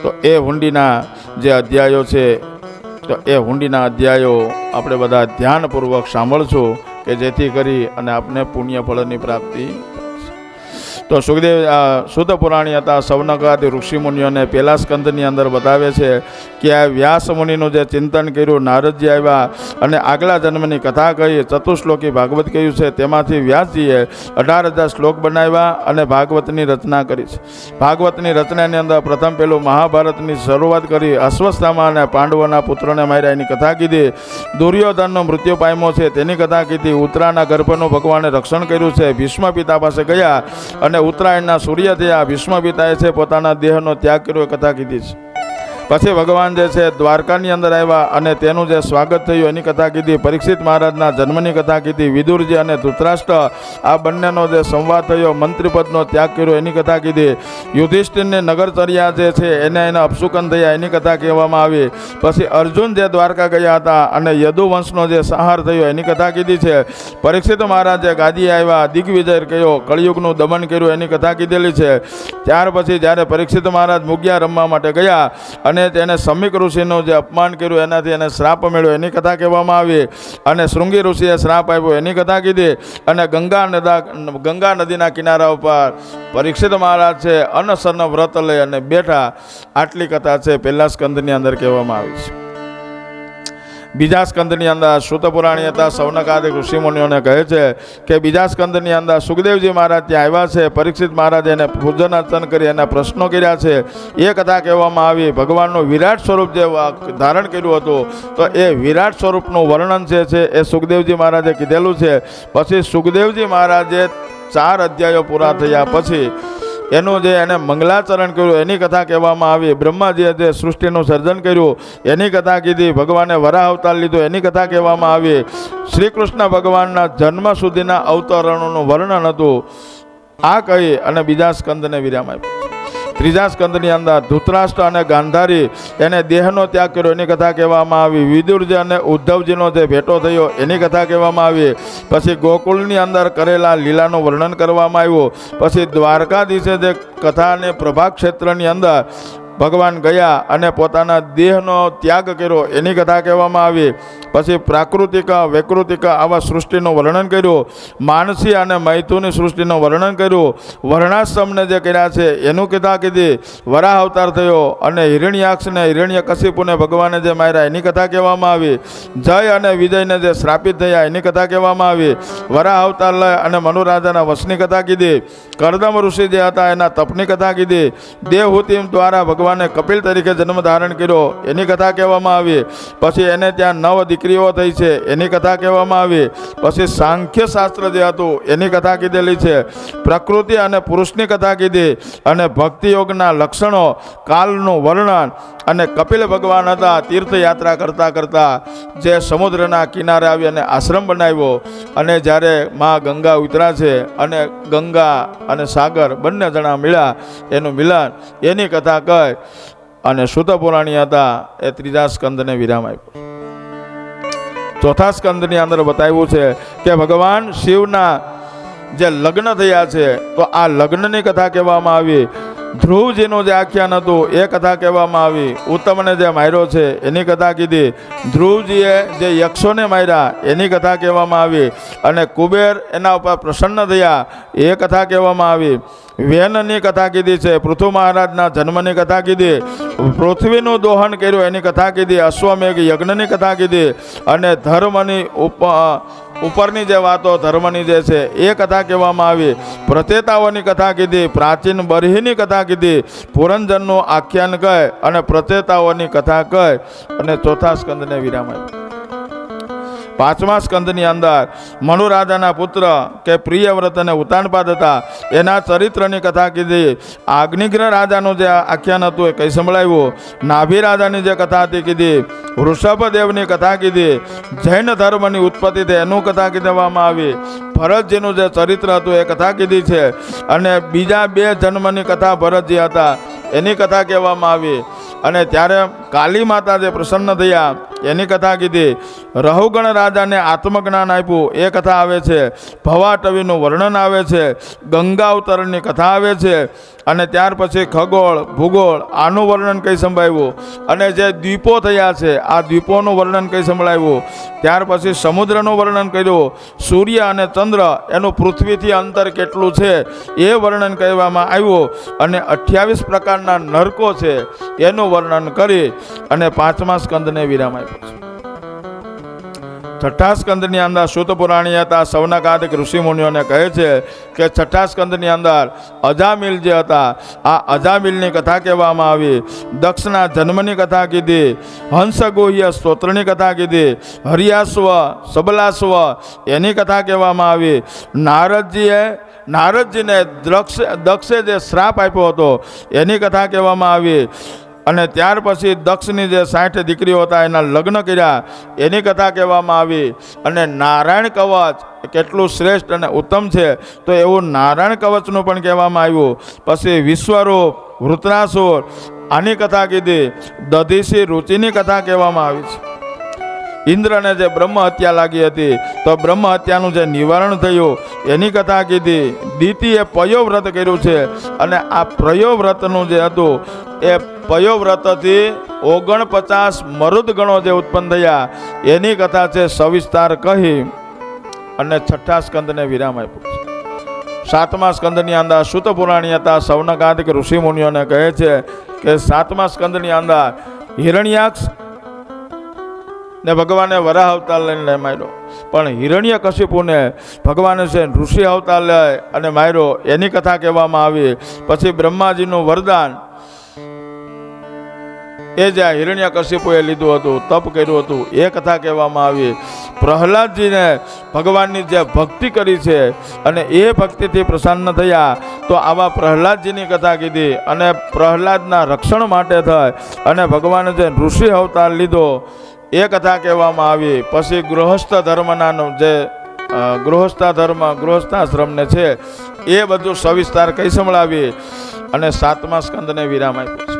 તો એ હુંડીના જે અધ્યાયો છે, તો એ હુંડીના અધ્યાયો આપણે બધા ધ્યાનપૂર્વક સાંભળશું કે જેથી કરી અને આપને પુણ્ય ફળની પ્રાપ્તિ. તો સુખદેવ સુત પુરાણી હતા સૌનકાદી ઋષિમુનિઓને પહેલા સ્કંદની અંદર બતાવે છે કે આ વ્યાસ મુનિનું જે ચિંતન કર્યું, નારદજી આવ્યા અને આગલા જન્મની કથા કહી, ચતુશ્લોકી ભાગવત કહ્યું છે, તેમાંથી વ્યાસજીએ 18,000 શ્લોક બનાવ્યા અને ભાગવતની રચના કરી છે. ભાગવતની રચનાની અંદર પ્રથમ પેલું મહાભારતની શરૂઆત કરી, અશ્વત્થામા અને પાંડવોના પુત્રોને માર્યા એની કથા કીધી, દુર્યોધનનો મૃત્યુ પામ્યો છે તેની કથા કીધી, ઉત્તરાના ગર્ભનું ભગવાને રક્ષણ કર્યું છે, ભીષ્મ પિતા પાસે ગયા અને ઉત્તરાયણના સૂર્ય થયા, ભીષ્મ પિતાએ છે પોતાના દેહનો ત્યાગ કર્યો એ કથા કીધી છે. પછી ભગવાન જે છે દ્વારકાની અંદર આવ્યા અને તેનું જે સ્વાગત થયું એની કથા કીધી, પરીક્ષિત મહારાજના જન્મની કથા કીધી, વિદુરજી અને ધૃતરાષ્ટ્ર આ બંનેનો જે સંવાદ થયો, મંત્રીપદનો ત્યાગ કર્યો એની કથા કીધી, યુધિષ્ઠિરને નગરચર્યા જે છે એના અપશુકન થયા એની કથા કહેવામાં આવી. પછી અર્જુન જે દ્વારકા ગયા હતા અને યદુવંશનો જે સંહાર થયો એની કથા કીધી છે. પરીક્ષિત મહારાજ જે ગાદીએ આવ્યા, દિગ્વિજય કહ્યો, કળિયુગનું દમન કર્યું એની કથા કીધેલી છે. ત્યાર પછી જ્યારે પરીક્ષિત મહારાજ મુગિયા રમવા માટે ગયા અને તેને સમીક ઋષિનું જે અપમાન કર્યું એનાથી એને શ્રાપ મળ્યો એની કથા કહેવામાં આવી, અને શૃંગી ઋષિએ શ્રાપ આપ્યો એની કથા કીધી, અને ગંગા નદીના કિનારા ઉપર પરીક્ષિત મહારાજ છે અનશનનો વ્રત લઈ અને બેઠા. આટલી કથા છે પહેલા સ્કંદની અંદર કહેવામાં આવી છે. બીજા સ્કંદની અંદર સુત પુરાણી હતા સૌનકાદિક ઋષિમુનિઓને કહે છે કે બીજા સ્કંદની અંદર સુખદેવજી મહારાજ ત્યાં આવ્યા છે, પરીક્ષિત મહારાજ એને પૂજન અર્ચન કરી એના પ્રશ્નો કર્યા છે એ કથા કહેવામાં આવી. ભગવાનનું વિરાટ સ્વરૂપ જે ધારણ કર્યું હતું તો એ વિરાટ સ્વરૂપનું વર્ણન જે છે એ સુખદેવજી મહારાજે કીધેલું છે. પછી સુખદેવજી મહારાજે 4 અધ્યાયો પૂરા થયા પછી એનું જે એને મંગલાચરણ કર્યું એની કથા કહેવામાં આવી. બ્રહ્માજીએ જે સૃષ્ટિનું સર્જન કર્યું એની કથા કીધી, ભગવાને વરાહ અવતાર લીધો એની કથા કહેવામાં આવી. શ્રી કૃષ્ણ ભગવાનના જન્મ સુધીના અવતરણોનું વર્ણન હતું. આ કહી અને બીજા સ્કંદને વિરામ આપ્યો. ત્રીજા સ્કંદની અંદર ધૃતરાષ્ટ્ર અને ગાંધારી એને દેહનો ત્યાગ કર્યો એની કથા કહેવામાં આવી. વિદુરજી અને ઉદ્ધવજીનો જે ભેટો થયો એની કથા કહેવામાં આવી. પછી ગોકુળની અંદર કરેલા લીલાનું વર્ણન કરવામાં આવ્યું. પછી દ્વારકાધીશે જે કથાને પ્રભાગ ક્ષેત્રની અંદર ભગવાન ગયા અને પોતાના દેહનો ત્યાગ કર્યો એની કથા કહેવામાં આવી. પછી પ્રાકૃતિક વૈકૃતિક આવા સૃષ્ટિનું વર્ણન કર્યું, માનસી અને મૈથુની સૃષ્ટિનું વર્ણન કર્યું, વર્ણાશ્રમને જે કર્યા છે એનું કથા કીધી, વરાહ અવતાર થયો અને હિરણ્યાક્ષને હિરણ્યકશિપુને ભગવાને જે માર્યા એની કથા કહેવામાં આવી. જય અને વિજયને જે શ્રાપિત થયા એની કથા કહેવામાં આવી. વરાહ અવતાર લઈ અને મનુરાજાના વશની કથા કીધી, કરદમ ઋષિ જે હતા એના તપની કથા કીધી, દેવહૂતિ દ્વારા ભગવાને કપિલ તરીકે જન્મ ધારણ કર્યો એની કથા કહેવામાં આવી. પછી એને ત્યાં 9 દીકરીઓ થઈ છે એની કથા કહેવામાં આવી. પછી સાંખ્ય શાસ્ત્ર જે હતું એની કથા કીધેલી છે. પ્રકૃતિ અને પુરુષની કથા કીધી અને ભક્તિ યોગના લક્ષણો, કાલનું વર્ણન, અને કપિલ ભગવાન હતા તીર્થયાત્રા કરતાં કરતાં જે સમુદ્રના કિનારે આવી અને આશ્રમ બનાવ્યો અને જ્યારે માં ગંગા ઉતરા છે અને ગંગા અને સાગર બંને જણા મળ્યા એનું મિલન એની કથા કહી અને સુત પુરાણી હતા એ ત્રીજા સ્કંદને વિરામ આપ્યો. ચોથા સ્કંદની અંદર બતાવ્યું છે કે ભગવાન શિવના જે લગ્ન થયા છે તો આ લગ્નની કથા કહેવામાં આવી. ધ્રુવજીનું જે આખ્યાન હતું એ કથા કહેવામાં આવી. ઉત્તમને જે માર્યો છે એની કથા કીધી, ધ્રુવજીએ જે યક્ષોને માર્યા એની કથા કહેવામાં આવી, અને કુબેર એના ઉપર પ્રસન્ન થયા એ કથા કહેવામાં આવી. વેનની કથા કીધી છે, પૃથુ મહારાજના જન્મની કથા કીધી, પૃથ્વીનું દોહન કર્યું એની કથા કીધી, અશ્વમેઘ યજ્ઞની કથા કીધી, અને ધર્મની ઉપરની જે વાતો ધર્મની જે છે એ કથા કહેવામાં આવી. પ્રચેતાઓની કથા કીધી, પ્રાચીન બરહીની કથા કીધી, પુરંજનનું આખ્યાન કહે અને પ્રચેતાઓની કથા કહે અને ચોથા સ્કંદને વિરામ આપ્યો. પાંચમા સ્કંદની અંદર મનુરાજાના પુત્ર કે પ્રિયવ્રત અને ઉતાનપાદ હતા એના ચરિત્રની કથા કીધી. અગ્નિગ્રહ રાજાનું જે આખ્યાન હતું એ કઈ સંભળાવ્યું. નાભી રાજાની જે કથા હતી કીધી. વૃષભદેવની કથા કીધી. જૈન ધર્મની ઉત્પત્તિ થઈ એનું કથા કહેવામાં આવી. ભરતજીનું જે ચરિત્ર હતું એ કથા કીધી છે, અને બીજા 2 જન્મની કથા ભરતજી હતા એની કથા કહેવામાં આવી. અને ત્યારે કાલી માતા જે પ્રસન્ન થયા એની કથા કીધી. રહુગણ રાજાને આત્મજ્ઞાન આપ્યું એ કથા આવે છે. ભવાટવીનું વર્ણન આવે છે. ગંગા અવતરણની કથા આવે છે. અને ત્યાર પછી ખગોળ ભૂગોળ આનું વર્ણન કંઈ સંભળાવ્યું, અને જે દ્વીપો થયા છે આ દ્વીપોનું વર્ણન કંઈ સંભળાવ્યું. ત્યાર પછી સમુદ્રનું વર્ણન કર્યું, સૂર્ય અને ચંદ્ર એનું પૃથ્વીથી અંતર કેટલું છે એ વર્ણન કહેવામાં આવ્યું, અને 28 પ્રકારના નરકો છે એનું વર્ણન કરી અને 5મા સ્કંદને વિરામ આપ્યો છે. 6ઠા સ્કંદની અંદર સૂત પુરાણી હતા, સૌનકાદિક ઋષિમુનિઓને કહે છે કે 6ઠા સ્કંદની અંદર અજામિલ જે હતા આ અજામિલની કથા કહેવામાં આવી, દક્ષના જન્મની કથા કીધી, હંસગોહ્ય સ્તોત્રની કથા કીધી, હરિયાસ્વ સબલાસ્વ એની કથા કહેવામાં આવી. નારદજીને દક્ષે જે શ્રાપ આપ્યો હતો એની કથા કહેવામાં આવી, અને ત્યાર પછી દક્ષની જે 60 દીકરીઓ હતા એના લગ્ન કર્યા એની કથા કહેવામાં આવી. અને નારાયણ કવચ કેટલું શ્રેષ્ઠ અને ઉત્તમ છે તો એવું નારાયણ કવચનું પણ કહેવામાં આવ્યું. પછી વિશ્વરૂપ વૃત્રાસુર આની કથા કીધી, દધીસી રુચિની કથા કહેવામાં આવી છે. ઇન્દ્રને જે બ્રહ્મ હત્યા લાગી હતી તો બ્રહ્મ હત્યાનું જે નિવારણ થયું એની કથા કીધી. દીતીએ પયોવ્રત કર્યું છે, અને આ પયોવ્રતનું જે હતું એ પયોવ્રતથી 49 મરુદ ગણો જે ઉત્પન્ન થયા એની કથા છે સવિસ્તાર કહી અને 6ઠા સ્કંદને વિરામ આપ્યો છે. 7મા સ્કંદની અંદર સૂત પુરાણી હતા, સૌનકાદિક ઋષિમુનિઓને કહે છે કે 7મા સ્કંદની અંદર હિરણ્યાક્ષ ને ભગવાને વરાહ અવતાર લઈને માર્યો, પણ હિરણ્યકશિપુને ભગવાને છે ઋષિ અવતાર લઈ અને માર્યો એની કથા કહેવામાં આવી. પછી બ્રહ્માજીનું વરદાન એ જ્યાં હિરણ્યકશિપુએ લીધું હતું, તપ કર્યું હતું એ કથા કહેવામાં આવી. પ્રહલાદજીને ભગવાનની જે ભક્તિ કરી છે અને એ ભક્તિથી પ્રસન્ન થયા તો આવા પ્રહલાદજીની કથા કીધી, અને પ્રહલાદના રક્ષણ માટે થઈ અને ભગવાને જે ઋષિ અવતાર લીધો એ કથા કહેવામાં આવી. પછી ગૃહસ્થ ધર્મના જે ગૃહસ્થાશ્રમને છે એ બધું સવિસ્તાર કઈ સંભળાવી અને 7મા સ્કંદને વિરામ આપ્યો છે.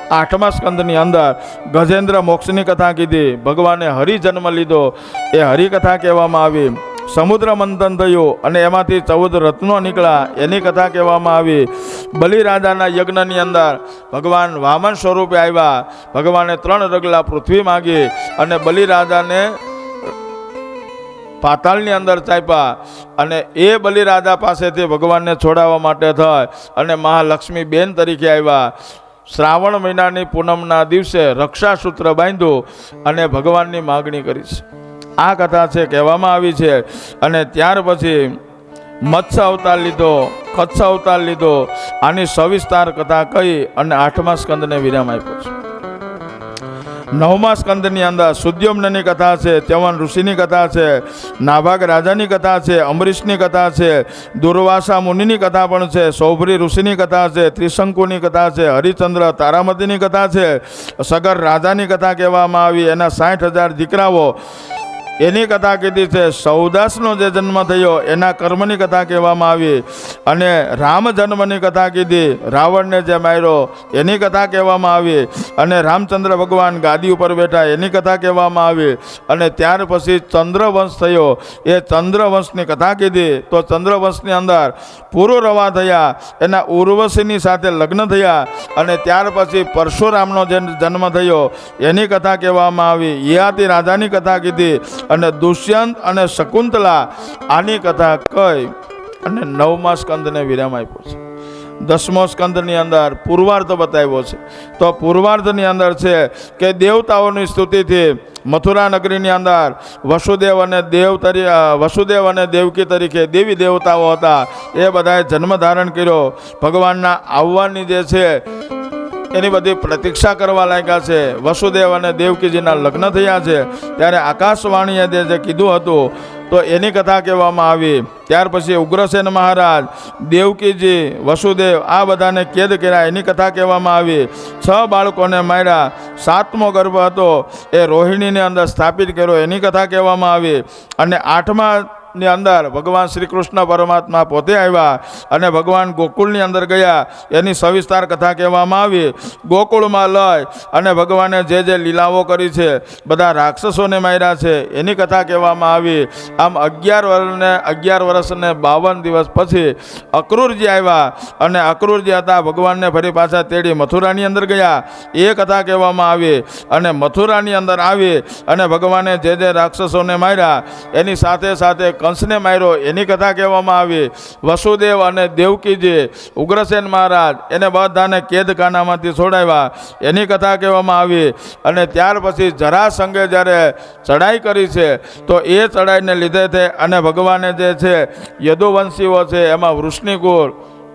8મા સ્કંદની અંદર ગજેન્દ્ર મોક્ષની કથા કીધી, ભગવાને હરિ જન્મ લીધો એ હરિકથા કહેવામાં આવી. સમુદ્ર મંથન થયું અને એમાંથી 14 રત્નો નીકળ્યા એની કથા કહેવામાં આવી. બલિરાજાના યજ્ઞની અંદર ભગવાન વામન સ્વરૂપે આવ્યા, ભગવાને 3 રગલા પૃથ્વી માગી અને બલિરાજાને પાતાળની અંદર ચાપ્યા, અને એ બલિરાજા પાસેથી ભગવાનને છોડાવવા માટે થઈ અને મહાલક્ષ્મી બેન તરીકે આવ્યા. શ્રાવણ મહિનાની પૂનમના દિવસે રક્ષાસૂત્ર બાંધ્યું અને ભગવાનની માગણી કરી છે. આ કથા છે કહેવામાં આવી છે. અને ત્યાર પછી મત્સ્ય અવતાર લીધો, કચ્છ અવતાર લીધો, આની સવિસ્તાર કથા કહી અને 8મા સ્કંદને વિરામ આપ્યો છે. 9મા સ્કંદની અંદર સુદ્યોમ્નની કથા છે, ચ્યવન ઋષિની કથા છે, નાભાગ રાજાની કથા છે, અમરીશની કથા છે, દુર્વાસા મુનિની કથા પણ છે, સૌભરી ઋષિની કથા છે, ત્રિશંકુની કથા છે, હરિચંદ્ર તારામતીની કથા છે, સગર રાજાની કથા કહેવામાં આવી, એના 60,000 દીકરાઓ એની કથા કીધી છે. સૌદાસનો જે જન્મ થયો એના કર્મની કથા કહેવામાં આવી, અને રામ જન્મની કથા કીધી, રાવણને જે માર્યો એની કથા કહેવામાં આવી, અને રામચંદ્ર ભગવાન ગાદી ઉપર બેઠા એની કથા કહેવામાં આવી. અને ત્યાર પછી ચંદ્રવંશ થયો એ ચંદ્રવંશની કથા કીધી. તો ચંદ્રવંશની અંદર પુરુરવા થયા, એના ઉર્વશીની સાથે લગ્ન થયા, અને ત્યાર પછી પરશુરામનો જે જન્મ થયો એની કથા કહેવામાં આવી. યયાતિ રાજાની કથા કીધી, અને દુષ્યંત અને શકુંતલા આની કથા કહી અને 9મા સ્કંદને વિરામ આપ્યો છે. 10મો સ્કંદની અંદર પૂર્વાર્ધ બતાવ્યો છે. તો પૂર્વાર્ધની અંદર છે કે દેવતાઓની સ્તુતિથી મથુરા નગરીની અંદર વસુદેવ અને દેવકી તરીકે દેવી દેવતાઓ હતા એ બધાએ જન્મ ધારણ કર્યો. ભગવાનના આવવાની જે છે એની બધી પ્રતીક્ષા કરવા લાગ્યા છે. વસુદેવ અને દેવકીજીના લગ્ન થયા છે ત્યારે આકાશવાણીએ જે કીધું હતું તો એની કથા કહેવામાં આવી. ત્યાર પછી ઉગ્રસેન મહારાજ, દેવકીજી, વસુદેવ આ બધાને કેદ કર્યા એની કથા કહેવામાં આવી. 6 બાળકોને માર્યા, 7મો ગર્ભ હતો એ રોહિણીની અંદર સ્થાપિત કર્યો એની કથા કહેવામાં આવી. અને 8મા ની અંદર ભગવાન શ્રી કૃષ્ણ પરમાત્મા પોતે આવ્યા અને ભગવાન ગોકુળની અંદર ગયા. એની સવિસ્તાર કથા કહેવામાં આવી. ગોકુળમાં લઈ અને ભગવાને જે જે લીલાઓ કરી છે, બધા રાક્ષસોને માર્યા છે, એની કથા કહેવામાં આવી. આમ 11 વર્ષ ને 52 દિવસ પછી અક્રૂરજી આવ્યા અને અક્રૂરજી હતા ભગવાનને ફરી પાછા તેડી મથુરાની અંદર ગયા. એ કથા કહેવામાં આવી. અને મથુરાની અંદર આવી અને ભગવાને જે જે રાક્ષસોને માર્યા એની સાથે સાથે કંસને માર્યો એની કથા કહેવામાં આવી. વસુદેવ અને દેવકીજી, ઉગ્રસેન મહારાજ એને બધાને કેદખાનામાંથી છોડાવ્યા એની કથા કહેવામાં આવી. અને ત્યાર પછી જરાસંઘે જ્યારે ચડાઈ કરી છે તો એ ચડાઈને લીધે છે અને ભગવાને જે છે યદુવંશીઓ છે એમાં વૃષ્ણિકુળ,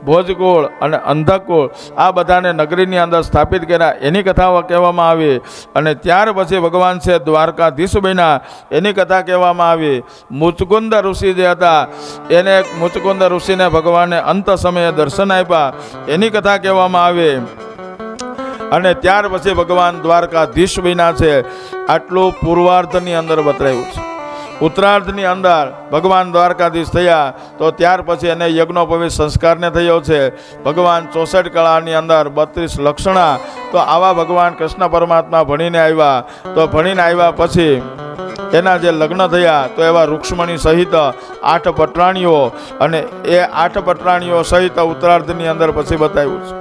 ભોજકુળ અને અંધકુળ આ બધાને નગરીની અંદર સ્થાપિત કર્યા એની કથાઓ કહેવામાં આવી. અને ત્યાર પછી ભગવાન છે દ્વારકાધીશ બન્યા એની કથા કહેવામાં આવી. મુચકુંદ ઋષિ જે હતા એને મુચકુંદ ઋષિને ભગવાને અંત સમયે દર્શન આપ્યા એની કથા કહેવામાં આવી. અને ત્યાર પછી ભગવાન દ્વારકાધીશ બન્યા છે. આટલું પૂર્વાર્ધની અંદર બતાવ્યું છે. ઉત્તરાર્ધની અંદર ભગવાન દ્વારકાધીશ થયા તો ત્યાર પછી એને યજ્ઞોપવિત સંસ્કારને થયો છે. ભગવાન 64 કળાની અંદર 32 લક્ષણા. તો આવા ભગવાન કૃષ્ણ પરમાત્મા ભણીને આવ્યા. તો ભણીને આવ્યા પછી એના જે લગ્ન થયા તો એવા રૂક્ષ્મણી સહિત 8 પટરાણીઓ અને એ 8 પટરાણીઓ સહિત ઉત્તરાર્ધની અંદર પછી બતાવ્યું છે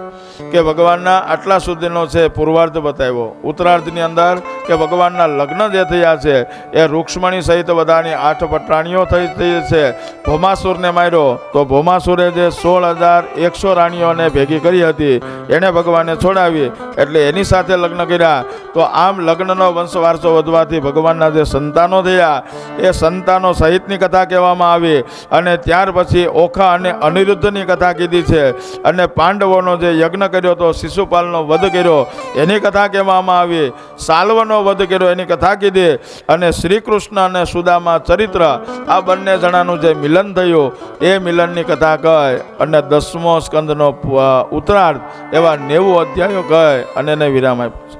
કે ભગવાનના આટલા સુધીનો છે પૂર્વાર્ધ બતાવ્યો. ઉત્તરાર્ધની અંદર કે ભગવાનના લગ્ન જે થયા છે એ રૂક્ષ્મણી સહિત બધાની 8 પટરાણીઓ થઈ છે. ભૌમાસુરને માર્યો તો ભૌમાસુરે જે 16,100 રાણીઓને ભેગી કરી હતી એણે ભગવાને છોડાવી એટલે એની સાથે લગ્ન કર્યા. તો આમ લગ્નનો વંશ વારસો વધવાથી ભગવાનના જે સંતાનો થયા એ સંતાનો સહિતની કથા કહેવામાં આવી. અને ત્યાર પછી ઓખા અને અનિરુદ્ધની કથા કીધી છે. અને પાંડવોનો જે યજ્ઞ કર્યો તો શિશુપાલનો વધ કર્યો એની કથા કહેવામાં આવી. સાલ્વનો વધ કર્યો એની કથા કીધી. અને શ્રી કૃષ્ણ અને સુદામા ચરિત્ર આ બંને જણાનું જે મિલન થયું એ મિલનની કથા કહી અને 10મો સ્કંદનો ઉત્તરાર્ધ એવા 90 અધ્યાયો કહી અને એને વિરામ આપ્યો.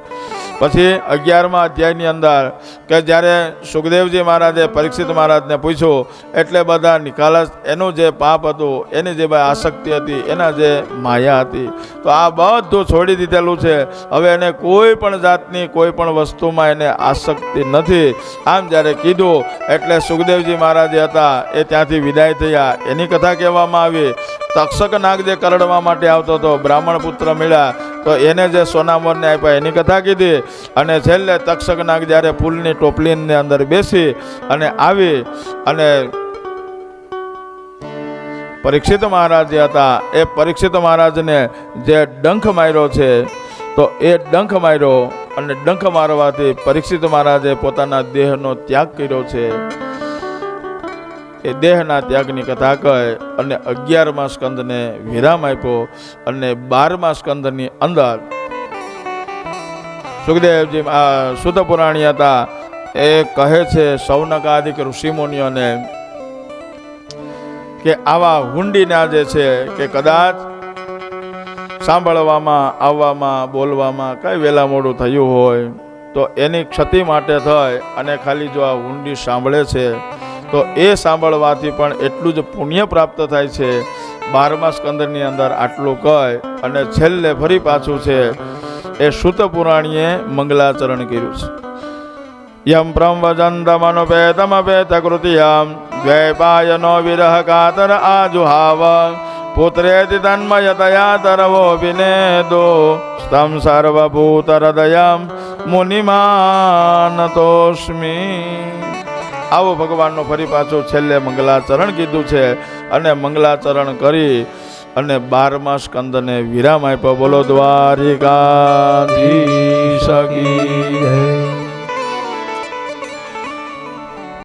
પછી 11મા અધ્યાયની અંદર કે જ્યારે સુખદેવજી મહારાજે પરીક્ષિત મહારાજને પૂછ્યું એટલે બધા નિકાલસ એનું જે પાપ હતું, એની જે આસક્તિ હતી, એના જે માયા હતી, તો આ બધું છોડી દીધેલું છે. હવે એને કોઈ પણ જાતની કોઈ પણ વસ્તુમાં એને આસક્તિ નથી. આમ જ્યારે કીધું એટલે સુખદેવજી મહારાજ હતા એ ત્યાંથી વિદાય થયા એની કથા કહેવામાં આવી. તક્ષક નાગ જે કરડવા માટે આવતો હતો, બ્રાહ્મણ પુત્ર મળ્યા તો એને જે સોનામોરને આપ્યા એની કથા કીધી. અને છેલ્લે તક્ષક નાગ જ્યારે પુલની ટોપલીની અંદર બેસી અને આવી અને પરીક્ષિત મહારાજ જે હતા એ પરીક્ષિત મહારાજને જે ડંખ માર્યો છે તો એ ડંખ માર્યો અને ડંખ મારવાથી પરીક્ષિત મહારાજે પોતાના દેહનો ત્યાગ કર્યો છે. એ દેહના ત્યાગની કથા કહે અને 11મા સ્કંદને વિરામ આપ્યો. અને 12મા સ્કંદની અંદર સુખદેવજી સુત પુરાણી હતા એ કહે છે સૌનકાદિક ઋષિમુનિઓને કે આવા હુંડીના જે છે કે કદાચ સાંભળવામાં, આવવામાં, બોલવામાં કઈ વહેલા મોડું થયું હોય તો એની ક્ષતિ માટે થઈ અને ખાલી જો આ હુંડી સાંભળે છે તો એ સાંભળવાથી પણ એટલું જ પુણ્ય પ્રાપ્ત થાય છે. 12મા સ્કંદની અંદર આટલું કહે અને છેલ્લે ફરી પાછું છે એ સુત પુરાણીએ મંગલાચરણ કર્યું છે. યમ પ્રમવજંતમનુપેતમપેત કૃતિયમ દ્વૈપાયનો વિરહ કાતર આજુહાવ પુત્રેતિ તન્મયતયા તરવો વિનેદો સ્તમ સર્વભૂત હૃદયમ મુનિમાનતોસ્મી. આવો ભગવાનનો ફરી પાછું છેલ્લે મંગલાચરણ કીધું છે. અને મંગલાચરણ કરી અને 12મા સ્કંદને વિરામ આપ્યો. બોલો દ્વારિકાધીશ કી